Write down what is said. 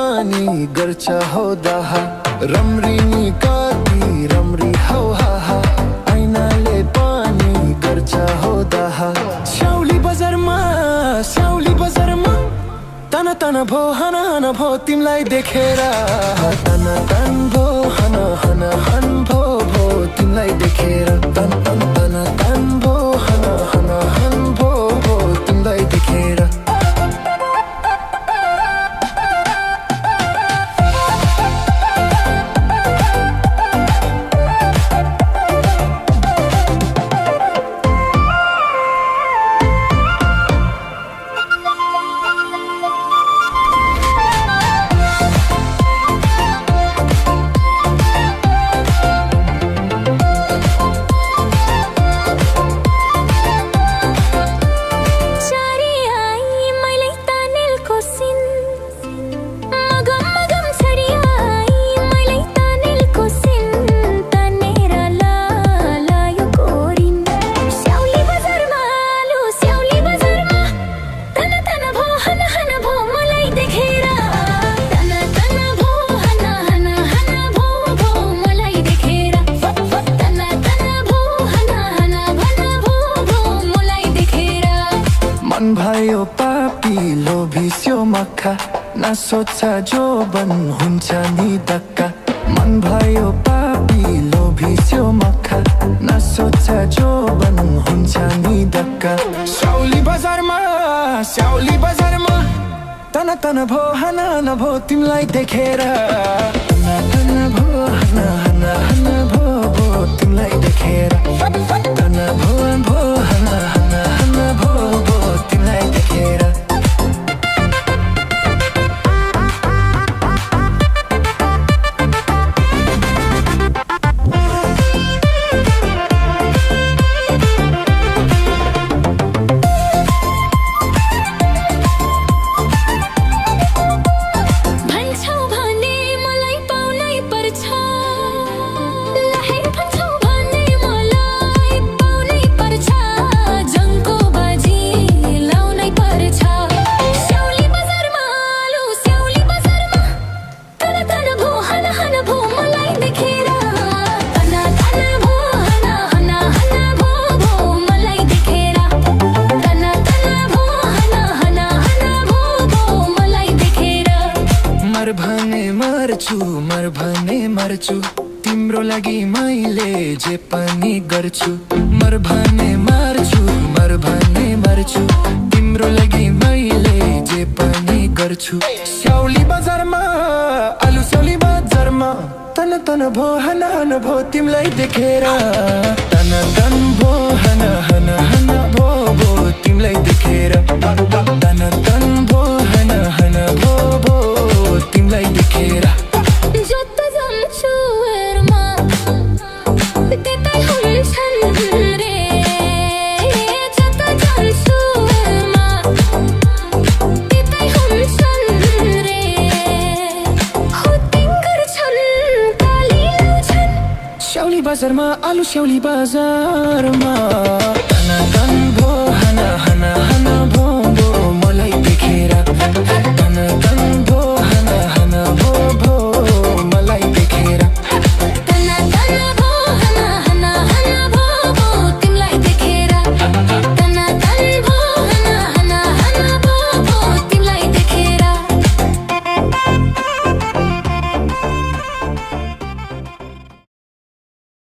पानी गर्छ हो दाहा रम्रिनी कति रम्री हौ हाहा ऐनाले पानी गर्छ हो दाहा स्याउली बजारमा तन तन भो हन हन भो तिमलाई देखेर तन तन भो हन हन हन भो तिमलाई देखेर तन तन तन तन भो हन हन हन भो तिमलाई देखेर मन भयो पापी लोभिस्यो मक्खा नसोच जो बन हुन्छ नि धक्का मन भयो पापी लोभिस्यो मक्खा नसोच जो बन हुन्छ नि धक्का स्याउली बजारमा तन तन भो हन हन भो तिमलाई देखेर तन तन भो हन हन हन भो तिमलाई देखेर तन भो हन हन हन भो तिमलाई देखेर मर भने मर्छु तिम्रो लागि मैले जे पनि गर्छु मर भने मर्छु तिम्रो लागि मैले जे पनि गर्छु स्याउली बजारमा आलु स्याउली बजारमा तन तन भो हन हन भो तिमलाई देखेर तन तन भो हन हन हन भो तिमलाई देखेर तन तन भो हन हन भो तिमलाई देखेर स्याउली बजारमा आलु स्याउली बजारमा तन तन भो हन हन हन भो